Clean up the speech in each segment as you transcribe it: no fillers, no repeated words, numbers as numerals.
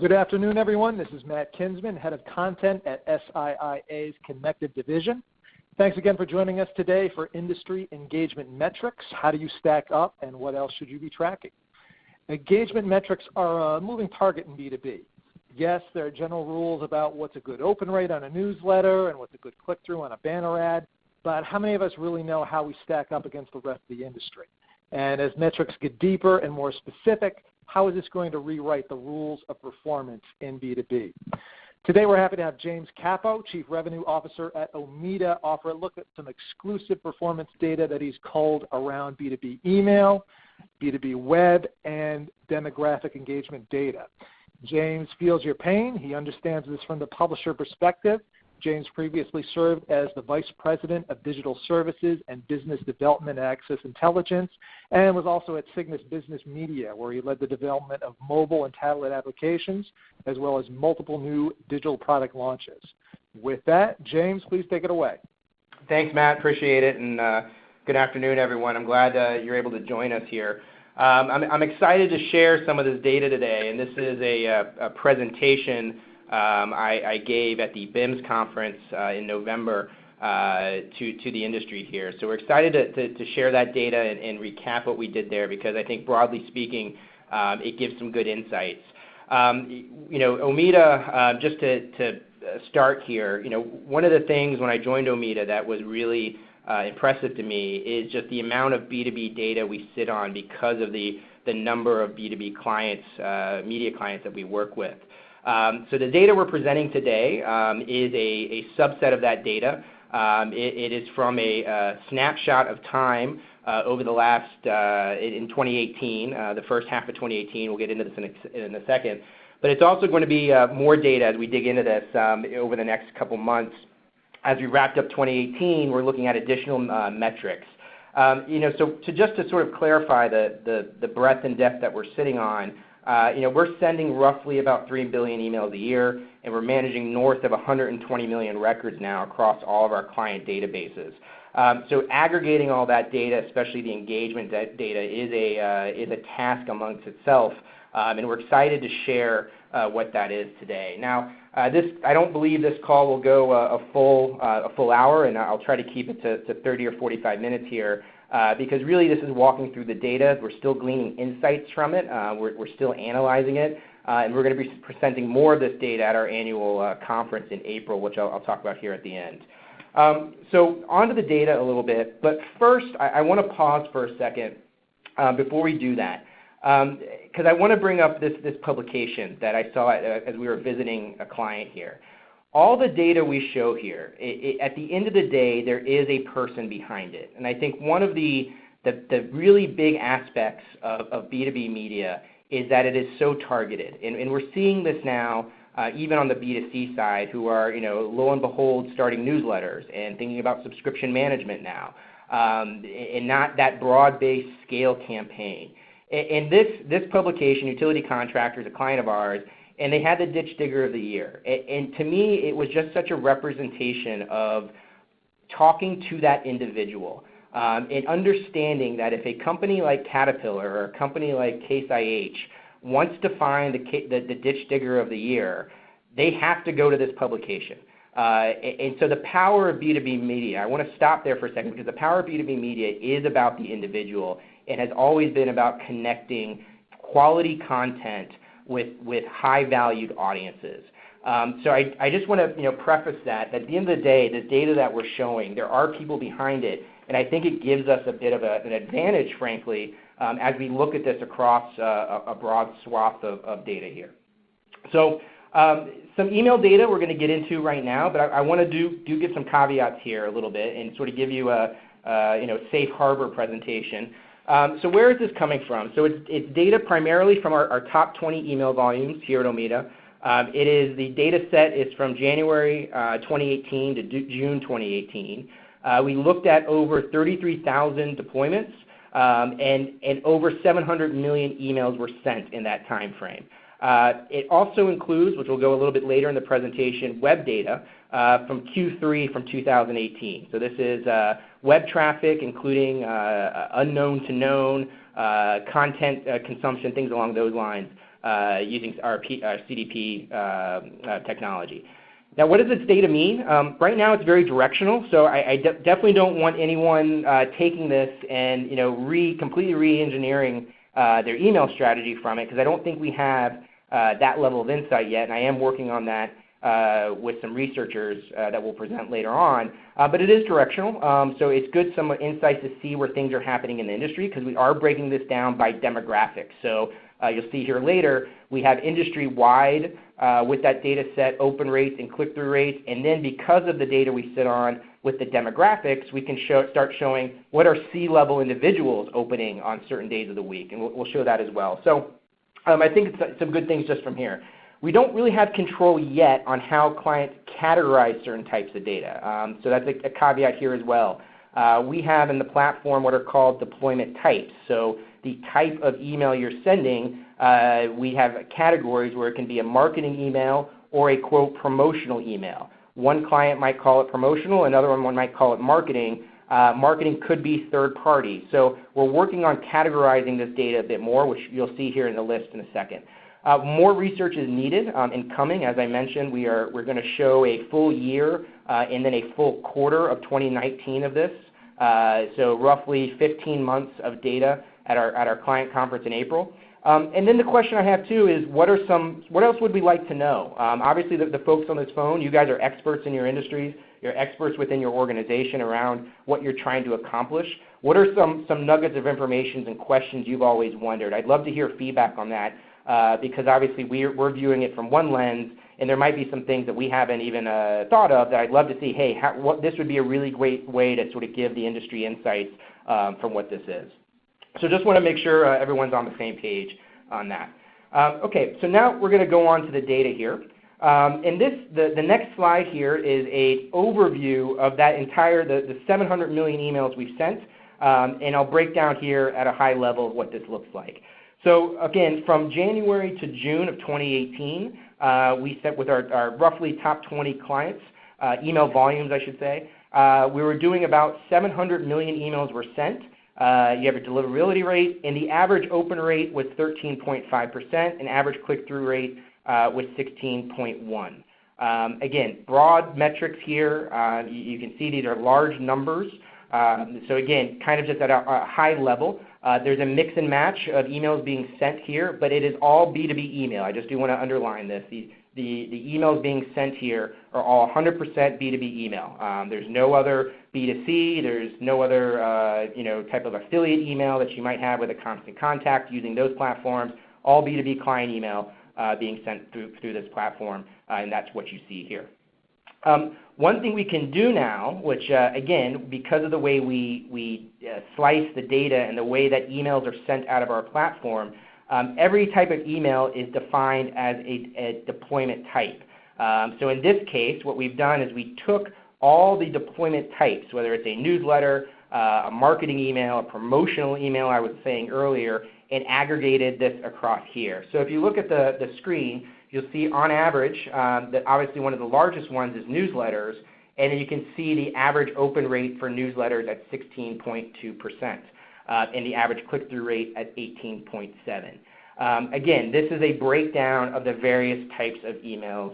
Good afternoon, everyone. This is Matt Kinsman, Head of Content at SIIA's Connectiv Division. Thanks again for joining us today for Industry Engagement Metrics. How do you stack up, and what else should you be tracking? Engagement metrics are a moving target in B2B. Yes, there are general rules about what's a good open rate on a newsletter and what's a good click-through on a banner ad, but how many of us really know how we stack up against the rest of the industry? And as metrics get deeper and more specific, how is this going to rewrite the rules of performance in B2B? Today we're happy to have James Capo, Chief Revenue Officer at Omeda, offer a look at some exclusive performance data that he's culled around B2B email, B2B web, and demographic engagement data. James feels your pain. He understands this from the publisher perspective. James previously served as the Vice President of Digital Services and Business Development at Access Intelligence, and was also at Cygnus Business Media, where he led the development of mobile and tablet applications, as well as multiple new digital product launches. With that, James, please take it away. Thanks, Matt. Appreciate it, and good afternoon, everyone. I'm glad you're able to join us here. I'm excited to share some of this data today, and this is a presentation I gave at the BIMS conference in November to the industry here. So we're excited to share that data and recap what we did there, because I think broadly speaking, it gives some good insights. Omeda, just to start here, one of the things when I joined Omeda that was really impressive to me is just the amount of B2B data we sit on because of the number of B2B clients, media clients that we work with. So the data we're presenting today is a subset of that data. It is from a snapshot of time over the last, in 2018, the first half of 2018. We'll get into this in a second. But it's also going to be more data as we dig into this over the next couple months. As we wrapped up 2018, we're looking at additional metrics. So just to sort of clarify the breadth and depth that we're sitting on, we're sending roughly about 3 billion emails a year, and we're managing north of 120 million records now across all of our client databases. So aggregating all that data, especially the engagement data, is a task amongst itself, and we're excited to share what that is today. Now, I don't believe this call will go a full hour, and I'll try to keep it to 30 or 45 minutes here. Because really this is walking through the data. We're still gleaning insights from it. We're still analyzing it. And we're going to be presenting more of this data at our annual conference in April, which I'll talk about here at the end. So onto the data a little bit. But first, I want to pause for a second before we do that. Because I want to bring up this publication that I saw as we were visiting a client here. All the data we show here, at the end of the day, there is a person behind it. And I think one of the really big aspects of B2B media is that it is so targeted. And we're seeing this now even on the B2C side, who are, lo and behold, starting newsletters and thinking about subscription management now, and not that broad-based scale campaign. And this publication, Utility Contractor, is a client of ours, and they had the Ditch Digger of the Year. And to me, it was just such a representation of talking to that individual and understanding that if a company like Caterpillar or a company like Case IH wants to find the Ditch Digger of the Year, they have to go to this publication. And so the power of B2B media, I want to stop there for a second, because the power of B2B media is about the individual and has always been about connecting quality content with high-valued audiences. So I just want to preface that at the end of the day, the data that we're showing, there are people behind it, and I think it gives us a bit of an advantage, frankly, as we look at this across a broad swath of data here. So some email data we're going to get into right now, but I want to do give some caveats here a little bit and sort of give you a safe harbor presentation. So where is this coming from? So it's data primarily from our top 20 email volumes here at Omeda. The data set is from January 2018 to June 2018. We looked at over 33,000 deployments, and over 700 million emails were sent in that time frame. It also includes, which we'll go a little bit later in the presentation, web data from Q3 from 2018. So this is web traffic, including unknown to known, content consumption, things along those lines, using our CDP technology. Now, what does this data mean? Right now, it's very directional, so I definitely don't want anyone taking this and completely re-engineering their email strategy from it, because I don't think we have that level of insight yet, and I am working on that with some researchers that we'll present later on. But it is directional, so it's good some insights to see where things are happening in the industry, because we are breaking this down by demographics. So you'll see here later, we have industry-wide with that data set, open rates and click-through rates, and then because of the data we sit on with the demographics, we can start showing what are C-level individuals opening on certain days of the week, and we'll show that as well. So I think it's some good things just from here. We don't really have control yet on how clients categorize certain types of data, so that's a caveat here as well. We have in the platform what are called deployment types. So the type of email you're sending, we have categories where it can be a marketing email or a, quote, promotional email. One client might call it promotional, another one might call it marketing. Marketing could be third party. So we're working on categorizing this data a bit more, which you'll see here in the list in a second. More research is needed and coming. As I mentioned, we're going to show a full year and then a full quarter of 2019 of this. So roughly 15 months of data at our client conference in April. And then the question I have too is what else would we like to know? Obviously the folks on this phone, you guys are experts in your industries. You're experts within your organization around what you're trying to accomplish. What are some nuggets of information and questions you've always wondered? I'd love to hear feedback on that because obviously we're viewing it from one lens, and there might be some things that we haven't even thought of that I'd love to see, hey, this would be a really great way to sort of give the industry insights from what this is. So just want to make sure everyone's on the same page on that. Okay, so now we're going to go on to the data here. And the next slide here is an overview of that entire, the 700 million emails we've sent, and I'll break down here at a high level of what this looks like. So again, from January to June of 2018, we sent with our roughly top 20 clients, email volumes I should say, we were doing about 700 million emails were sent. You have a deliverability rate, and the average open rate was 13.5%, and average click-through rate was 16.1. Again, broad metrics here. You can see these are large numbers. So again, kind of just at a high level, there's a mix and match of emails being sent here, but it is all B2B email. I just do want to underline this. The emails being sent here are all 100% B2B email. There's no other B2C. There's no other type of affiliate email that you might have with a constant contact using those platforms. All B2B client email being sent through this platform, and that's what you see here. One thing we can do now, which again, because of the way we slice the data and the way that emails are sent out of our platform, every type of email is defined as a deployment type. So in this case, what we've done is we took all the deployment types, whether it's a newsletter, a marketing email, a promotional email I was saying earlier, and aggregated this across here. So if you look at the screen, you'll see on average that obviously one of the largest ones is newsletters, and then you can see the average open rate for newsletters at 16.2%. And the average click-through rate at 18.7. Again, this is a breakdown of the various types of emails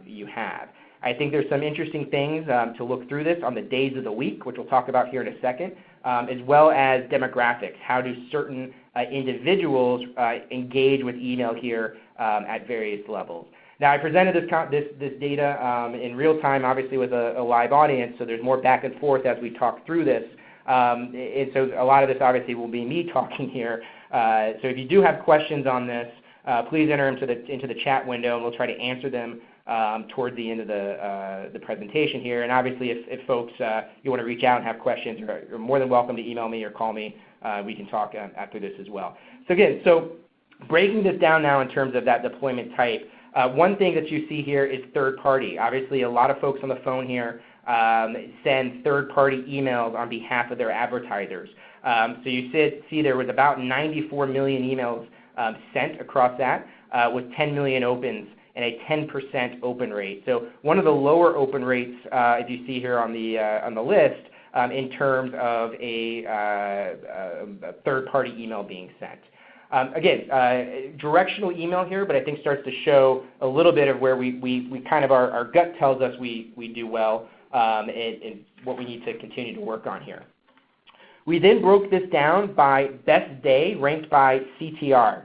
you have. I think there's some interesting things to look through this on the days of the week, which we'll talk about here in a second, as well as demographics. How do certain individuals engage with email here at various levels? Now, I presented this data in real time, obviously with a live audience, so there's more back and forth as we talk through this. And so a lot of this obviously will be me talking here. So if you do have questions on this, please enter them into the chat window, and we'll try to answer them toward the end of the presentation here. And obviously, if folks you want to reach out and have questions, you're more than welcome to email me or call me. We can talk after this as well. So again, breaking this down now in terms of that deployment type, one thing that you see here is third party. Obviously, a lot of folks on the phone here send third-party emails on behalf of their advertisers. So you see there was about 94 million emails sent across that with 10 million opens and a 10% open rate. So one of the lower open rates, if you see here on the list, in terms of a third-party email being sent. Again, directional email here, but I think starts to show a little bit of where we kind of our gut tells us we do well, and what we need to continue to work on here. We then broke this down by best day ranked by CTR.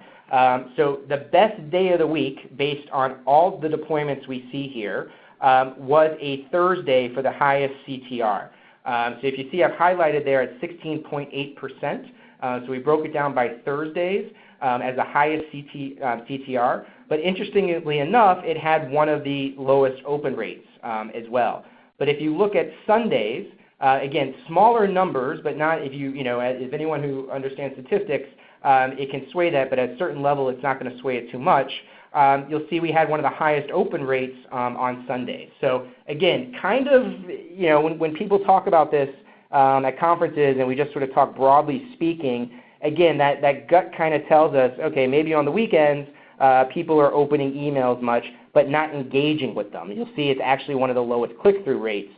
So the best day of the week, based on all the deployments we see here, was a Thursday for the highest CTR. So if you see, I've highlighted there at 16.8%. So we broke it down by Thursdays as the highest CTR. But interestingly enough, it had one of the lowest open rates as well. But if you look at Sundays, again, smaller numbers, but not if anyone who understands statistics, it can sway that, but at a certain level, it's not going to sway it too much. You'll see we had one of the highest open rates on Sundays. So again, kind of, when people talk about this at conferences and we just sort of talk broadly speaking, again, that gut kind of tells us, okay, maybe on the weekends, people are opening emails much, but not engaging with them. You'll see it's actually one of the lowest click-through rates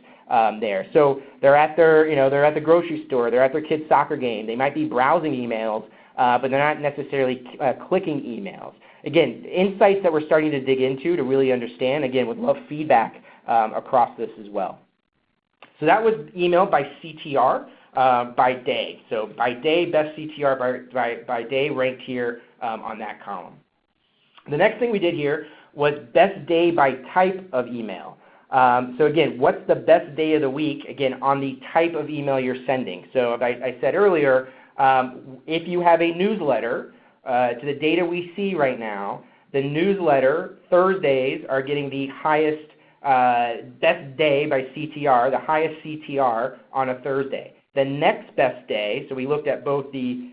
there. So they're at they're at the grocery store, they're at their kid's soccer game, they might be browsing emails, but they're not necessarily clicking emails. Again, insights that we're starting to dig into to really understand. Again, would love feedback across this as well. So that was email by CTR by day. So by day, best CTR by day ranked here on that column. The next thing we did here was best day by type of email. So again, what's the best day of the week, again, on the type of email you're sending. So I said earlier, if you have a newsletter, to the data we see right now, the newsletter Thursdays are getting the highest best day by CTR, the highest CTR on a Thursday. The next best day, so we looked at both the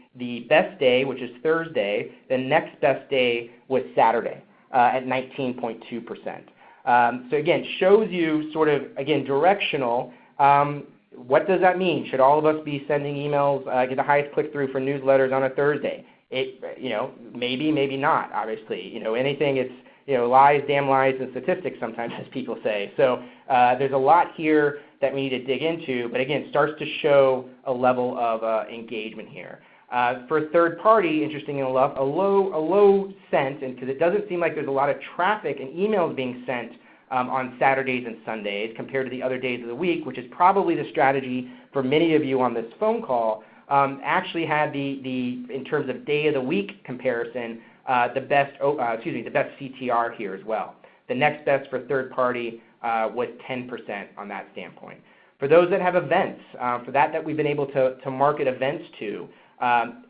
best day, which is Thursday, the next best day was Saturday at 19.2%. So again, shows you sort of, again, directional. What does that mean? Should all of us be sending emails, get the highest click-through for newsletters on a Thursday? Maybe, maybe not, obviously. Anything, it's, lies, damn lies, and statistics sometimes, as people say. So there's a lot here that we need to dig into, but again, starts to show a level of engagement here. For third party, interestingly enough, a low sent, and because it doesn't seem like there's a lot of traffic and emails being sent on Saturdays and Sundays compared to the other days of the week, which is probably the strategy for many of you on this phone call, actually had in terms of day of the week comparison, the best CTR here as well. The next best for third party was 10% on that standpoint. For those that have events, for that we've been able to market events to,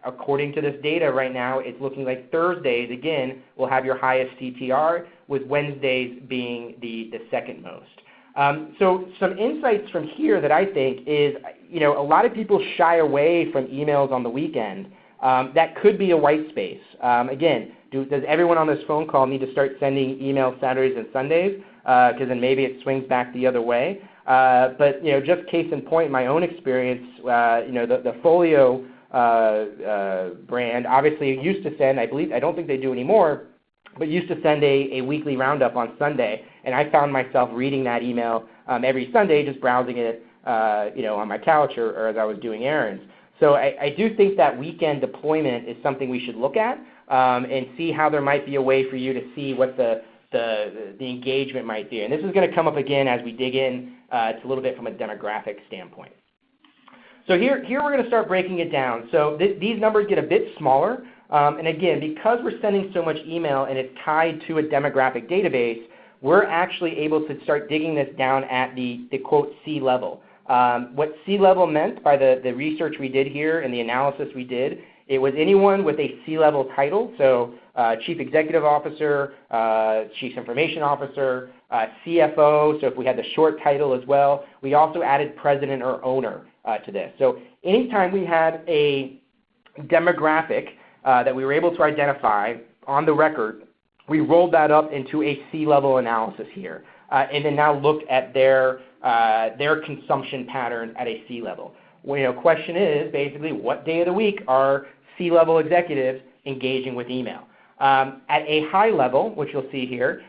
according to this data right now, it's looking like Thursdays, again, will have your highest CTR, with Wednesdays being the second most. So some insights from here that I think is, a lot of people shy away from emails on the weekend. That could be a white space. Again, does everyone on this phone call need to start sending emails Saturdays and Sundays? Because then maybe it swings back the other way. But just case in point, my own experience, the Folio brand obviously used to send, I don't think they do anymore, but used to send a weekly roundup on Sunday, and I found myself reading that email every Sunday, just browsing it, on my couch or as I was doing errands. So I do think that weekend deployment is something we should look at and see how there might be a way for you to see what the engagement might be. And this is going to come up again as we dig in to a little bit from a demographic standpoint. So here we're going to start breaking it down. So these numbers get a bit smaller. And again, because we're sending so much email and it's tied to a demographic database, we're actually able to start digging this down at the quote C level. What C level meant by the research we did here and the analysis we did, it was anyone with a C-level title, so Chief Executive Officer, Chief Information Officer, CFO, so if we had the short title as well. We also added President or Owner to this. So anytime we had a demographic that we were able to identify on the record, we rolled that up into a C-level analysis here, and then now looked at their consumption pattern at a C-level. Well, question is basically what day of the week are C-level executives engaging with email? At a high level, which you'll see here,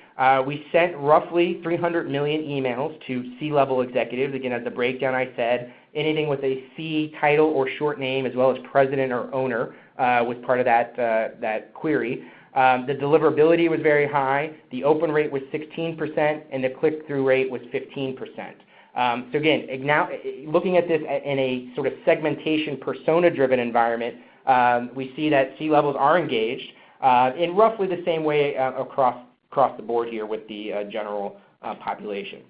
we sent roughly 300 million emails to C-level executives. Again, as the breakdown I said, anything with a C title or short name as well as president or owner was part of that query. The deliverability was very high. The open rate was 16%, and the click-through rate was 15%. So again, now looking at this in a sort of segmentation, persona-driven environment, we see that C-levels are engaged in roughly the same way across the board here with the general population.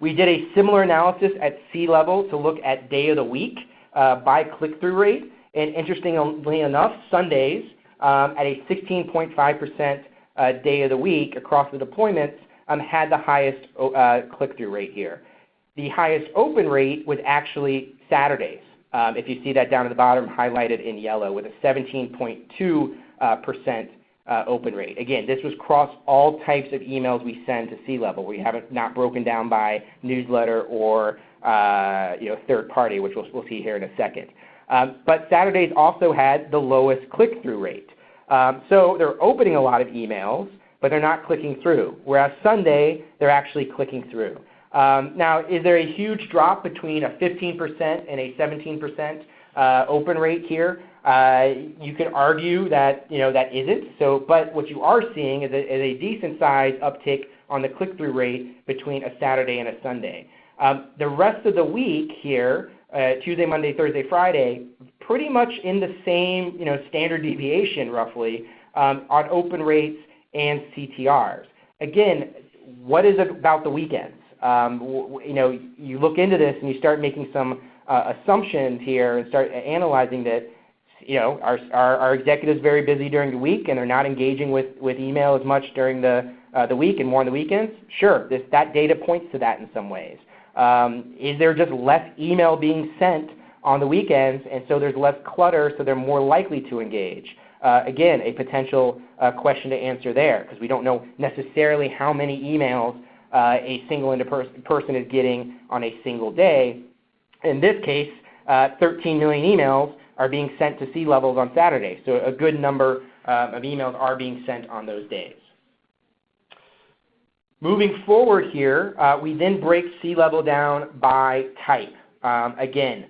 We did a similar analysis at C-level to look at day of the week by click-through rate, and interestingly enough, Sundays at a 16.5% day of the week across the deployments had the highest click-through rate here. The highest open rate was actually Saturdays. If you see that down at the bottom highlighted in yellow with a 17.2% open rate. Again, this was across all types of emails we send to C-level. We have it not broken down by newsletter or third party, which we'll see here in a second. But Saturdays also had the lowest click-through rate. So they're opening a lot of emails, but they're not clicking through, whereas Sunday, they're actually clicking through. Now, is there a huge drop between a 15% and a 17% open rate here? You could argue that that isn't. But what you are seeing is a decent-sized uptick on the click-through rate between a Saturday and a Sunday. The rest of the week here, Tuesday, Monday, Thursday, Friday, pretty much in the same standard deviation roughly on open rates and CTRs. Again, what is it about the weekends? You look into this and you start making some assumptions here and start analyzing that. Our executives very busy during the week and they're not engaging with email as much during the week and more on the weekends. Sure, that data points to that in some ways. Is there just less email being sent on the weekends, and so there's less clutter, so they're more likely to engage? Again, a potential question to answer there, because we don't know necessarily how many emails a single person is getting on a single day. In this case, 13 million emails are being sent to C-levels on Saturday, so a good number of emails are being sent on those days. Moving forward here, we then break C-level down by type. Again,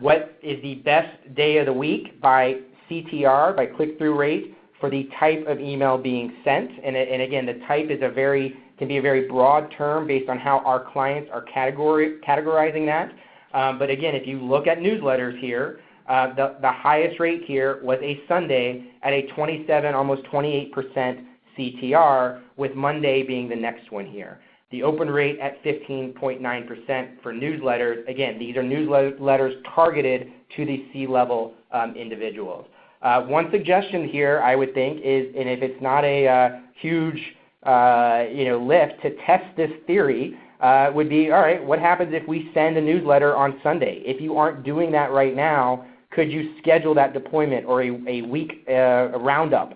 what is the best day of the week by CTR, by click-through rate, for the type of email being sent. And again, the type is can be a very broad term based on how our clients are categorizing that. But again, if you look at newsletters here, the highest rate here was a Sunday at a 27, almost 28% CTR, with Monday being the next one here. The open rate at 15.9% for newsletters. Again, these are newsletters targeted to the C-level individuals. One suggestion here, I would think, is, and if it's not a huge lift to test this theory, would be, all right, what happens if we send a newsletter on Sunday? If you aren't doing that right now, could you schedule that deployment or a week roundup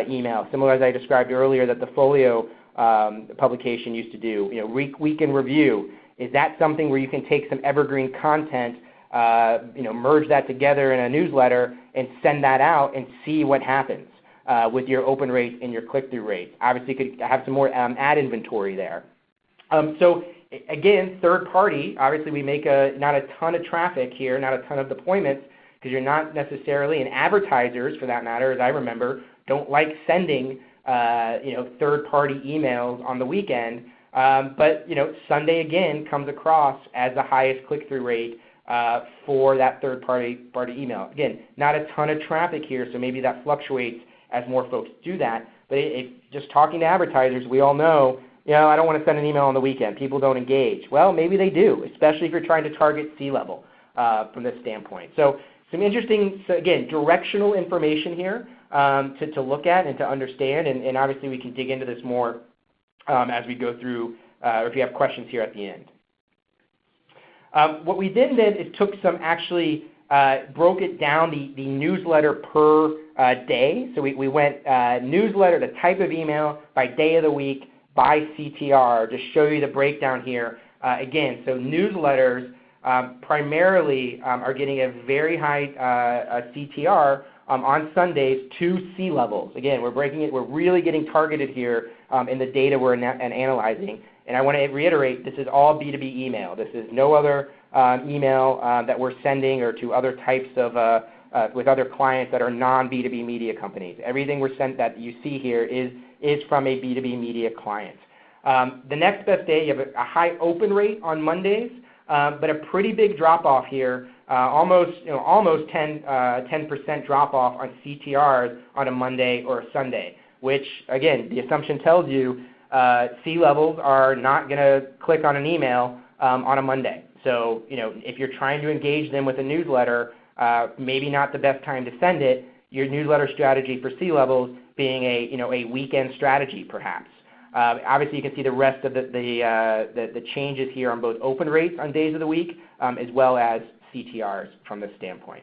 email, similar as I described earlier that the Folio publication used to do, week in review? Is that something where you can take some evergreen content, merge that together in a newsletter and send that out and see what happens with your open rates and your click-through rates? Obviously, you could have some more ad inventory there. So again, third party, obviously we make not a ton of traffic here, not a ton of deployments, because you're not necessarily, and advertisers for that matter, as I remember, don't like sending third-party emails on the weekend. But Sunday again comes across as the highest click-through rate for that third-party email. Again, not a ton of traffic here, so maybe that fluctuates as more folks do that. But just talking to advertisers, we all know, I don't want to send an email on the weekend. People don't engage. Well, maybe they do, especially if you're trying to target C-level from this standpoint. So some interesting, again, directional information here to look at and to understand, and obviously we can dig into this more as we go through, or if you have questions here at the end. What we then did is took some broke it down the newsletter per day. So we went newsletter, the type of email, by day of the week, by CTR, to show you the breakdown here. Again, so newsletters primarily are getting a very high CTR on Sundays to C-levels. Again, we're breaking it. We're really getting targeted here in the data we're analyzing. And I want to reiterate, this is all B2B email. This is no other email that we're sending or to other types of with other clients that are non-B2B media companies. Everything we're sent that you see here is from a B2B media client. The next best day, you have a high open rate on Mondays, but a pretty big drop-off here, almost 10% drop-off on CTRs on a Monday or a Sunday, which, again, the assumption tells you C-levels are not going to click on an email on a Monday. So, if you're trying to engage them with a newsletter, maybe not the best time to send it. Your newsletter strategy for C-levels being a weekend strategy, perhaps. Obviously, you can see the rest of the changes here on both open rates on days of the week as well as CTRs from this standpoint.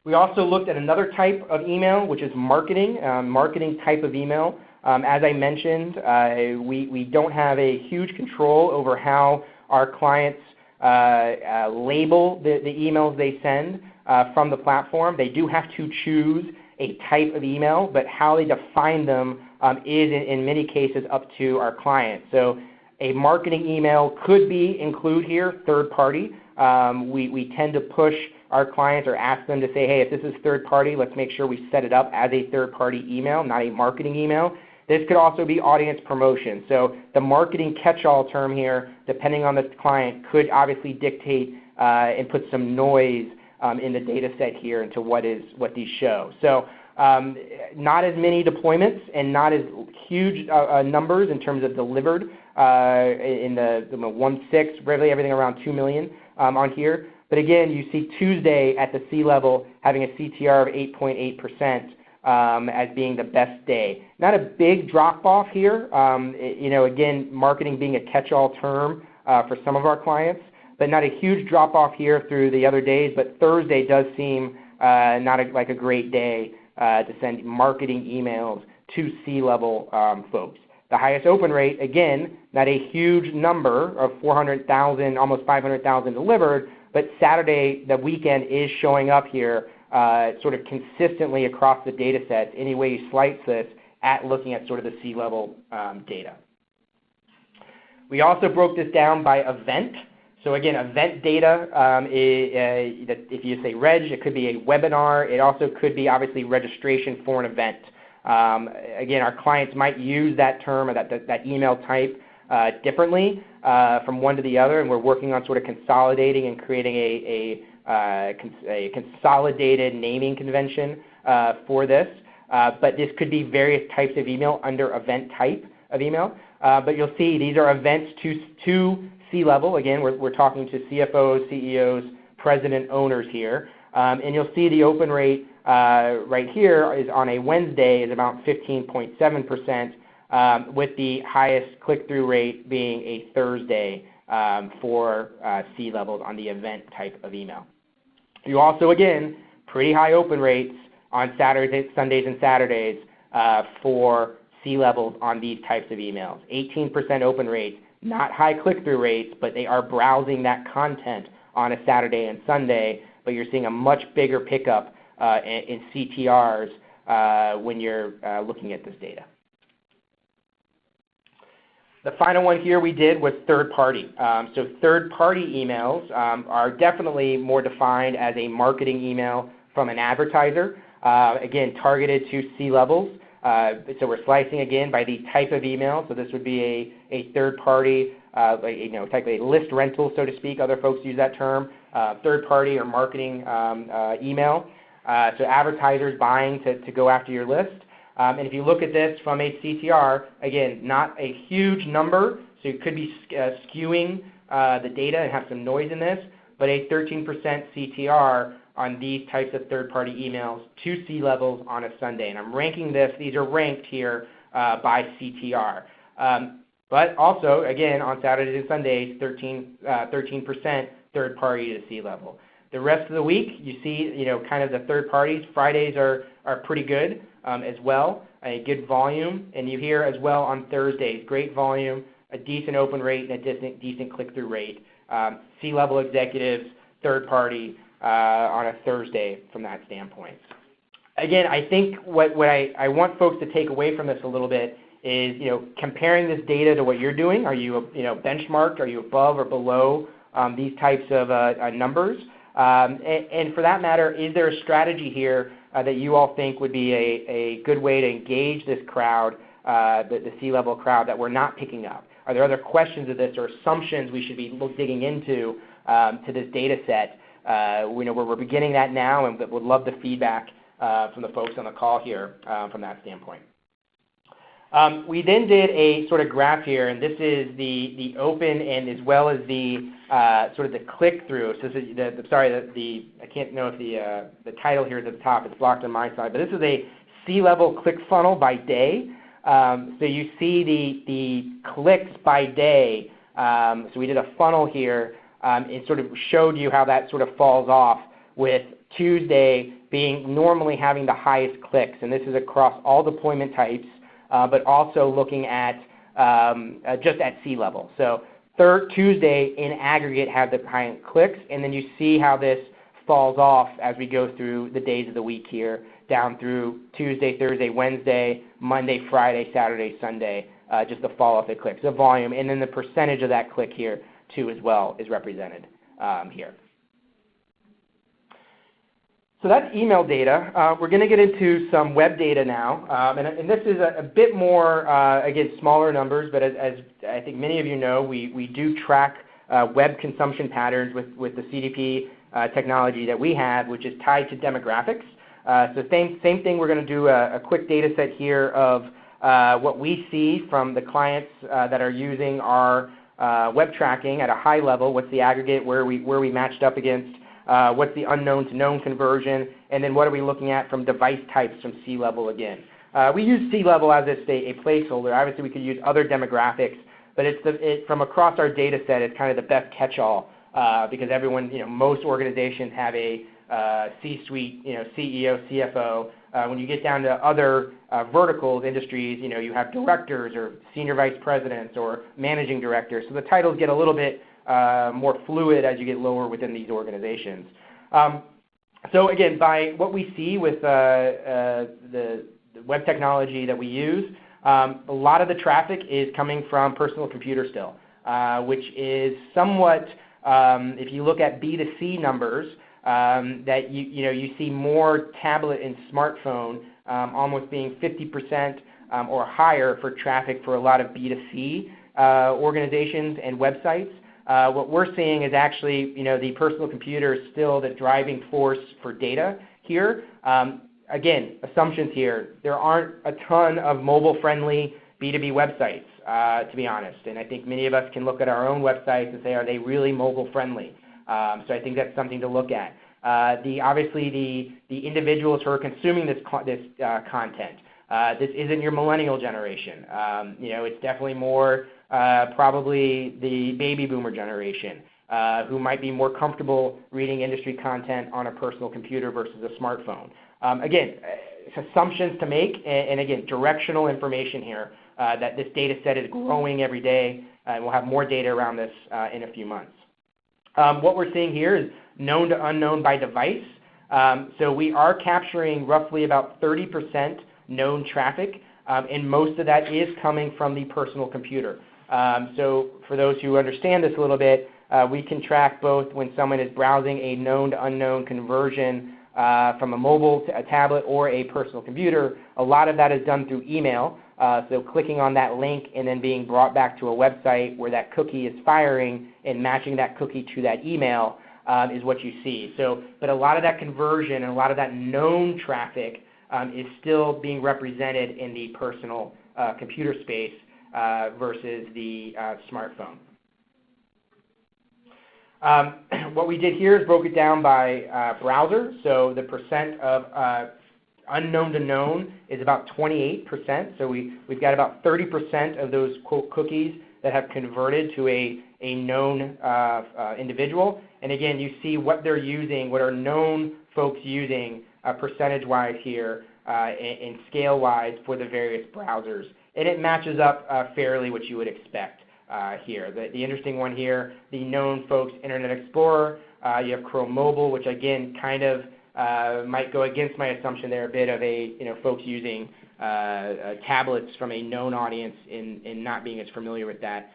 We also looked at another type of email, which is marketing type of email. As I mentioned, we don't have a huge control over how our clients label the emails they send from the platform. They do have to choose a type of email, but how they define them is in many cases up to our client. So a marketing email could include here third party. We tend to push our clients or ask them to say, hey, if this is third party, let's make sure we set it up as a third party email, not a marketing email. This could also be audience promotion. So the marketing catch-all term here, depending on the client, could obviously dictate and put some noise in the data set here into what these show. So not as many deployments and not as huge numbers in terms of delivered in the 1.6, really everything around 2 million on here. But again, you see Tuesday at the C level having a CTR of 8.8%. As being the best day. Not a big drop-off here. Again, marketing being a catch-all term for some of our clients, but not a huge drop-off here through the other days. But Thursday does seem like a great day to send marketing emails to C-level folks. The highest open rate, again, not a huge number of 400,000, almost 500,000 delivered, but Saturday, the weekend, is showing up here sort of consistently across the data sets, any way you slice this, at looking at sort of the C-level data. We also broke this down by event. So again, event data, if you say reg, it could be a webinar. It also could be obviously registration for an event. Again, our clients might use that term or that email type differently from one to the other, and we're working on sort of consolidating and creating a consolidated naming convention for this. But this could be various types of email under event type of email. But you'll see these are events to C-level. Again, we're talking to CFOs, CEOs, president, owners here. And you'll see the open rate right here is on a Wednesday is about 15.7%, with the highest click-through rate being a Thursday for C-levels on the event type of email. You also, again, pretty high open rates on Saturdays, Sundays, and Saturdays for C-levels on these types of emails. 18% open rates, not high click-through rates, but they are browsing that content on a Saturday and Sunday, but you're seeing a much bigger pickup in CTRs when you're looking at this data. The final one here we did was third-party. So third-party emails are definitely more defined as a marketing email from an advertiser, again, targeted to C-levels. So we're slicing, again, by the type of email. So this would be a third-party, type of a list rental, so to speak. Other folks use that term, third-party or marketing email. So advertisers buying to go after your list. And if you look at this from a CTR, again, not a huge number, so it could be skewing the data and have some noise in this, but a 13% CTR on these types of third-party emails to C-levels on a Sunday. And I'm ranking this. These are ranked here by CTR. But also, again, on Saturdays and Sundays, 13% third-party to C-level. The rest of the week, you see, kind of the third parties. Fridays are pretty good as well, a good volume. And you hear as well on Thursdays, great volume, a decent open rate, and a decent click-through rate. C-level executives, third party on a Thursday from that standpoint. Again, I think what I want folks to take away from this a little bit is, comparing this data to what you're doing. Are you benchmarked? Are you above or below these types of numbers? And for that matter, is there a strategy here that you all think would be a good way to engage this crowd, the C-level crowd that we're not picking up? Are there other questions of this or assumptions we should be digging into to this data set? We're beginning that now, and would love the feedback from the folks on the call here from that standpoint. We then did a sort of graph here, and this is the open and as well as the sort of the click-through. So this is I can't know if the title here is at the top. It's blocked on my side, but this is a C-level click funnel by day. So you see the clicks by day. So we did a funnel here. It sort of showed you how that sort of falls off, with Tuesday being normally having the highest clicks, and this is across all deployment types, but also looking at just at C-level. So Tuesday in aggregate had the highest clicks, and then you see how this falls off as we go through the days of the week here, down through Tuesday, Thursday, Wednesday, Monday, Friday, Saturday, Sunday, just the fall off the clicks, the volume, and then the percentage of that click here too as well is represented here. So that's email data. We're going to get into some web data now, and this is a bit more, again, smaller numbers, but as I think many of you know, we do track web consumption patterns with the CDP technology that we have, which is tied to demographics. So same thing, we're going to do a quick data set here of what we see from the clients that are using our web tracking at a high level. What's the aggregate, where we matched up against, what's the unknown to known conversion, and then what are we looking at from device types from C-level again. We use C-level as a placeholder. Obviously, we could use other demographics, but from across our data set, it's kind of the best catch-all because everyone, most organizations have a C-suite, CEO, CFO. When you get down to other verticals, industries, you have directors or senior vice presidents or managing directors. So the titles get a little bit more fluid as you get lower within these organizations. So again, by what we see with the web technology that we use, a lot of the traffic is coming from personal computer still, which is somewhat, if you look at B2C numbers, that you see more tablet and smartphone almost being 50% or higher for traffic for a lot of B2C organizations and websites. What we're seeing is actually, the personal computer is still the driving force for data here. Again, assumptions here. There aren't a ton of mobile-friendly B2B websites, to be honest. And I think many of us can look at our own websites and say, are they really mobile-friendly? So I think that's something to look at. Obviously, the individuals who are consuming this content. This isn't your millennial generation. It's definitely more probably the baby boomer generation who might be more comfortable reading industry content on a personal computer versus a smartphone. Again, it's assumptions to make, and again, directional information here that this data set is growing every day, and we'll have more data around this in a few months. What we're seeing here is known to unknown by device. So we are capturing roughly about 30% known traffic, and most of that is coming from the personal computer. So for those who understand this a little bit, we can track both when someone is browsing a known to unknown conversion from a mobile to a tablet or a personal computer. A lot of that is done through email. So clicking on that link and then being brought back to a website where that cookie is firing and matching that cookie to that email is what you see. But a lot of that conversion and a lot of that known traffic is still being represented in the personal computer space versus the smartphone. What we did here is broke it down by browser. So the percent of unknown to known is about 28%. So we've got about 30% of those quote cookies that have converted to a known individual. And again, you see what they're using, what are known folks using percentage-wise here and scale-wise for the various browsers. And it matches up fairly what you would expect here. The interesting one here, the known folks, Internet Explorer. You have Chrome Mobile, which again kind of might go against my assumption there a bit of folks using tablets from a known audience and not being as familiar with that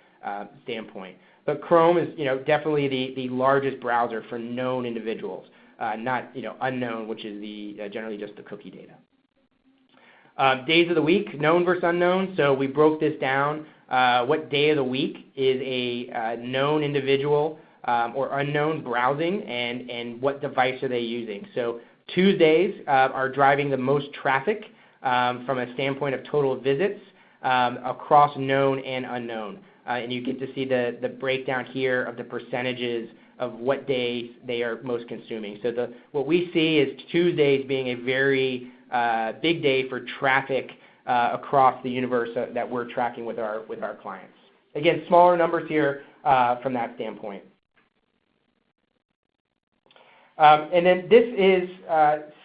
standpoint. But Chrome is, definitely the largest browser for known individuals, not, unknown, which is generally just the cookie data. Days of the week, known versus unknown. So we broke this down. What day of the week is a known individual or unknown browsing, and what device are they using? So Tuesdays are driving the most traffic from a standpoint of total visits across known and unknown. And you get to see the breakdown here of the percentages of what days they are most consuming. So what we see is Tuesdays being a very big day for traffic across the universe that we're tracking with our clients. Again, smaller numbers here from that standpoint. And then this is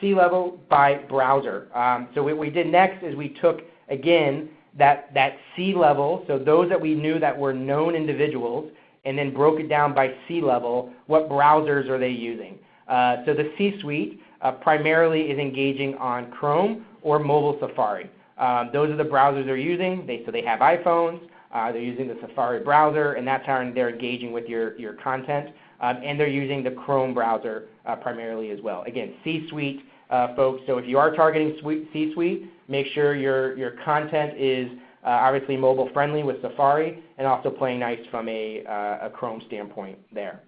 C-level by browser. So what we did next is we took, again, that C-level, so those that we knew that were known individuals, and then broke it down by C-level, what browsers are they using. So the C-suite primarily is engaging on Chrome or mobile Safari. Those are the browsers they're using. So they have iPhones, they're using the Safari browser, and that's how they're engaging with your content. And they're using the Chrome browser primarily as well. Again, C-suite folks. So if you are targeting C-suite, make sure your content is obviously mobile friendly with Safari, and also playing nice from a Chrome standpoint there.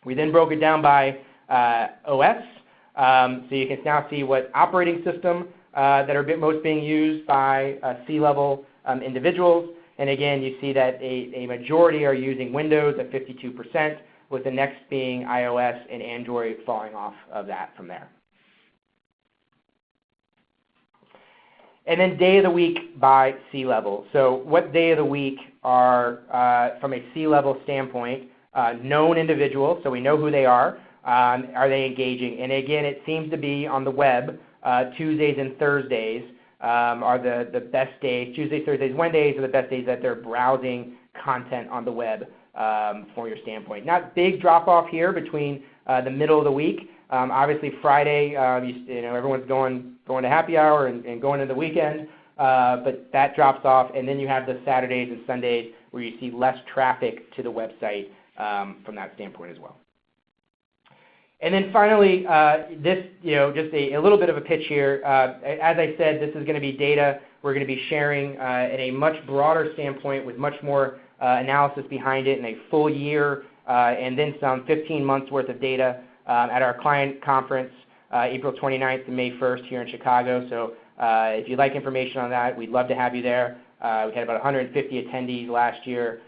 We then broke it down by OS. So you can now see what operating system that are most being used by C-level individuals. And again, you see that a majority are using Windows at 52%, with the next being iOS and Android falling off of that from there. And then day of the week by C-level. So what day of the week are, from a C-level standpoint, known individuals, so we know who they are they engaging? And again, it seems to be on the web. Tuesdays and Thursdays are the best days. Tuesdays, Thursdays, Wednesdays are the best days that they're browsing content on the web from your standpoint. Not big drop-off here between the middle of the week. Obviously, Friday, everyone's going to happy hour and going into the weekend, but that drops off. And then you have the Saturdays and Sundays where you see less traffic to the website from that standpoint as well. And then finally, this, just a little bit of a pitch here. As I said, this is going to be data we're going to be sharing in a much broader standpoint with much more analysis behind it in a full year and then some 15 months worth of data at our client conference April 29th to May 1st here in Chicago. So if you'd like information on that, we'd love to have you there. We had about 150 attendees last year.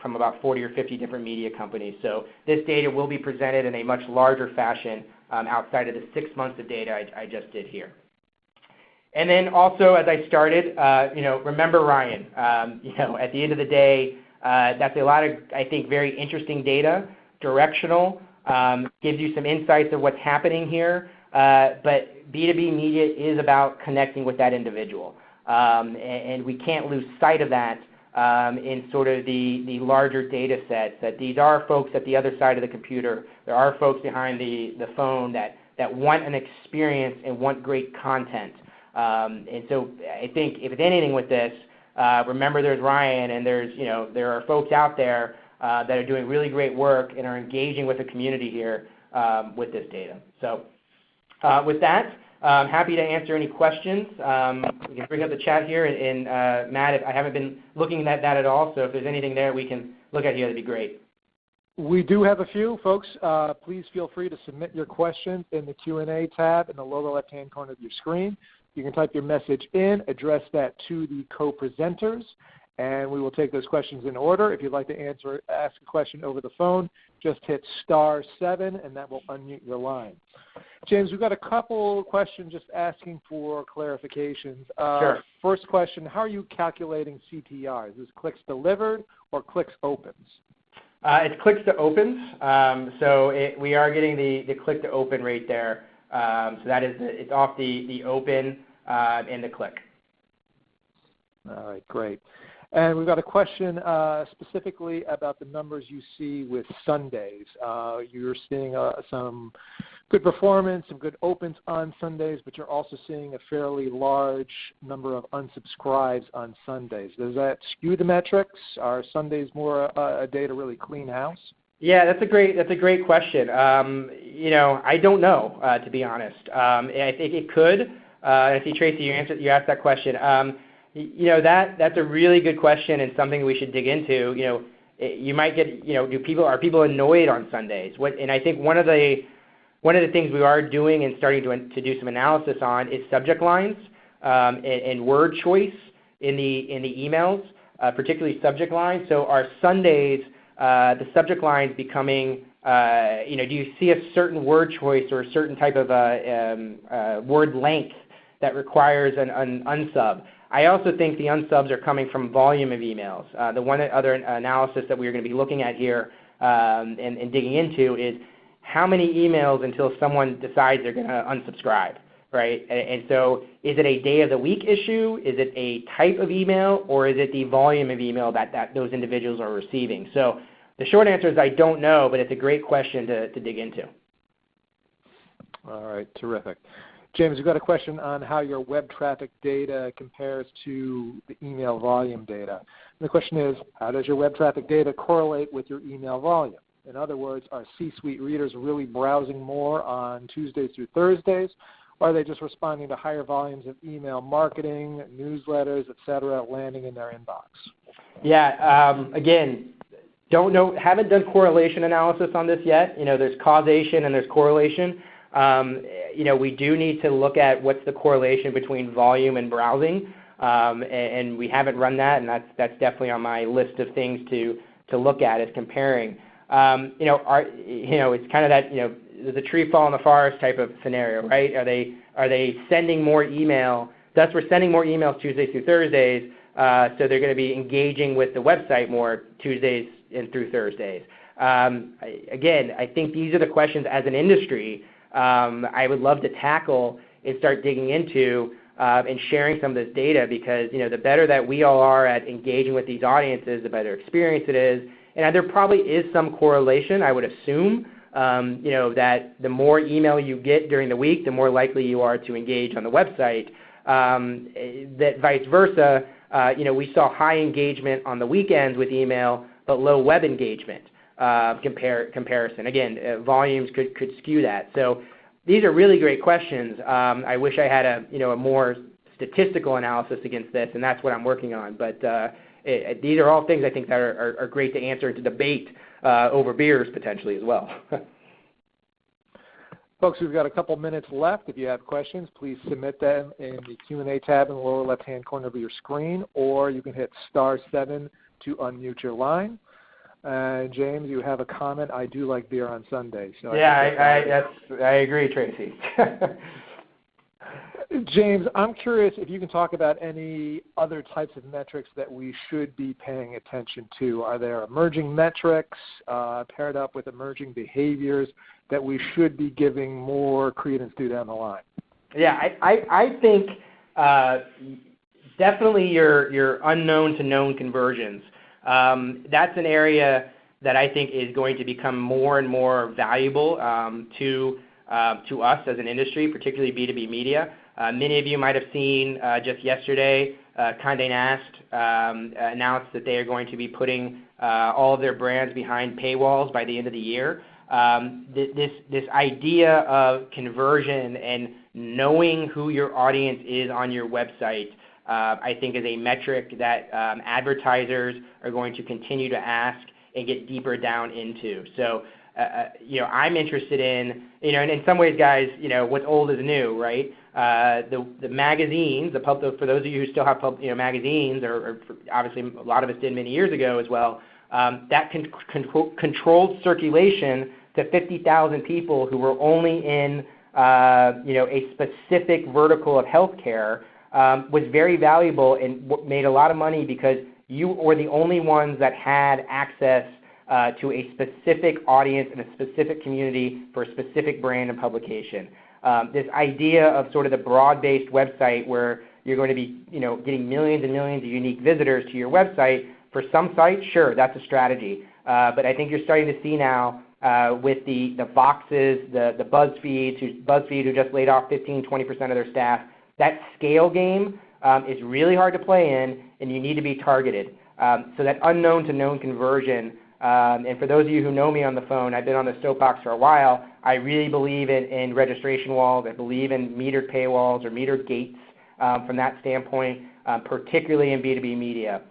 From about 40 or 50 different media companies. So this data will be presented in a much larger fashion outside of the 6 months of data I just did here. And then also, as I started, remember Ryan. At the end of the day, that's a lot of, I think, very interesting data, directional, gives you some insights of what's happening here. But B2B media is about connecting with that individual. And we can't lose sight of that in sort of the larger data sets, that these are folks at the other side of the computer. There are folks behind the phone that want an experience and want great content. And so I think if it's anything with this, remember there's Ryan, and there are folks out there that are doing really great work and are engaging with the community here with this data. So with that, I'm happy to answer any questions. We can bring up the chat here, and Matt, I haven't been looking at that at all, so if there's anything there we can look at here, that'd be great. We do have a few, folks. Please feel free to submit your questions in the Q&A tab in the lower left-hand corner of your screen. You can type your message in, address that to the co-presenters, and we will take those questions in order. If you'd like to ask a question over the phone, just hit *7, and that will unmute your line. James, we've got a couple questions just asking for clarifications. Sure. First question, how are you calculating CTR? Is this clicks delivered or clicks opens? It's clicks to opens. So we are getting the click to open rate there. So that is it's off the open and the click. All right, great. And we've got a question specifically about the numbers you see with Sundays. You're seeing some good performance, some good opens on Sundays, but you're also seeing a fairly large number of unsubscribes on Sundays. Does that skew the metrics? Are Sundays more a day to really clean house? Yeah, that's a great question. I don't know, to be honest. I think it could. I see, Tracy, you asked that question. That's a really good question and something we should dig into. You might get, are people annoyed on Sundays? And I think one of the things we are doing and starting to do some analysis on is subject lines and word choice in the emails, particularly subject lines. So are Sundays the subject lines becoming, do you see a certain word choice or a certain type of word length that requires an unsub? I also think the unsubs are coming from volume of emails. The one other analysis that we're going to be looking at here and digging into is how many emails until someone decides they're going to unsubscribe, right? And so is it a day of the week issue? Is it a type of email? Or is it the volume of email that those individuals are receiving? So the short answer is I don't know, but it's a great question to dig into. All right, terrific. James, we've got a question on how your web traffic data compares to the email volume data. And the question is, how does your web traffic data correlate with your email volume? In other words, are C-suite readers really browsing more on Tuesdays through Thursdays, or are they just responding to higher volumes of email marketing, newsletters, et cetera, landing in their inbox? Yeah, again, don't know, haven't done correlation analysis on this yet. There's causation and there's correlation. We do need to look at what's the correlation between volume and browsing, and we haven't run that, and that's definitely on my list of things to look at as comparing. It's kind of that, there's a tree fall in the forest type of scenario, right? Are they sending more email? Thus, we're sending more emails Tuesdays through Thursdays, so they're going to be engaging with the website more Tuesdays and through Thursdays. Again, I think these are the questions as an industry I would love to tackle and start digging into and sharing some of this data because, the better that we all are at engaging with these audiences, the better experience it is. And there probably is some correlation, I would assume, that the more email you get during the week, the more likely you are to engage on the website. That vice versa, we saw high engagement on the weekends with email, but low web engagement. Comparison. Again, volumes could skew that. So these are really great questions. I wish I had a more statistical analysis against this, and that's what I'm working on. But these are all things I think that are great to answer and to debate over beers potentially as well. Folks, we've got a couple minutes left. If you have questions, please submit them in the Q&A tab in the lower left-hand corner of your screen, or you can hit *7 to unmute your line. James, you have a comment. I do like beer on Sunday. So yeah, I agree, Tracy. James, I'm curious if you can talk about any other types of metrics that we should be paying attention to. Are there emerging metrics paired up with emerging behaviors that we should be giving more credence to down the line? Yeah, I think definitely your unknown to known conversions. That's an area that I think is going to become more and more valuable to us as an industry, particularly B2B media. Many of you might have seen just yesterday, Condé Nast announced that they are going to be putting all of their brands behind paywalls by the end of the year. This idea of conversion and knowing who your audience is on your website I think is a metric that advertisers are going to continue to ask and get deeper down into. So, I'm interested in, and in some ways, guys, what's old is new, right? The magazines, for those of you who still have magazines, or obviously a lot of us did many years ago as well, that controlled circulation to 50,000 people who were only in, a specific vertical of healthcare was very valuable and made a lot of money because you were the only ones that had access to a specific audience and a specific community for a specific brand and publication. This idea of sort of the broad-based website where you're going to be getting millions and millions of unique visitors to your website. For some sites, sure, that's a strategy. But I think you're starting to see now with the Voxes, the BuzzFeed who just laid off 15-20% of their staff, that scale game is really hard to play in, and you need to be targeted. So that unknown to known conversion, and for those of you who know me on the phone, I've been on the soapbox for a while, I really believe in registration walls. I believe in metered paywalls or metered gates from that standpoint, particularly in B2B media.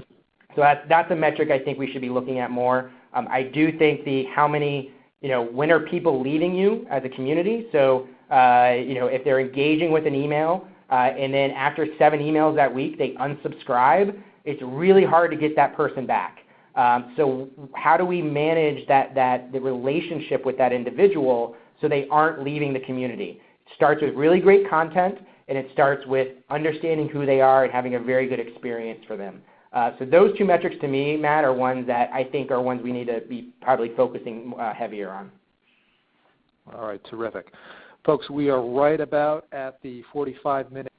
So that's a metric I think we should be looking at more. I do think when are people leaving you as a community? So, if they're engaging with an email and then after 7 emails that week they unsubscribe, it's really hard to get that person back. So how do we manage the relationship with that individual so they aren't leaving the community? It starts with really great content, and it starts with understanding who they are and having a very good experience for them. So those 2 metrics to me, Matt, are ones that I think are ones we need to be probably focusing heavier on. All right, terrific. Folks, we are right about at the 45-minute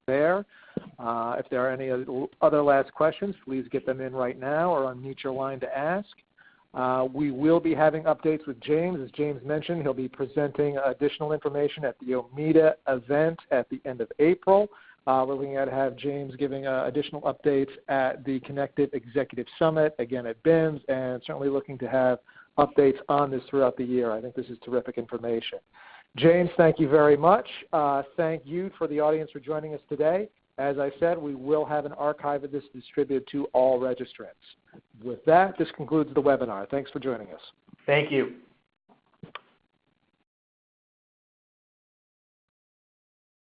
there. If there are any other last questions, please get them in right now or unmute your line to ask. We will be having updates with James. As James mentioned, he'll be presenting additional information at the OMIDA event at the end of April. We're looking at have James giving additional updates at the Connectiv Executive Summit, again at BIMS, and certainly looking to have updates on this throughout the year. I think this is terrific information. James, thank you very much. Thank you for the audience for joining us today. As I said, we will have an archive of this distributed to all registrants. With that, this concludes the webinar. Thanks for joining us. Thank you.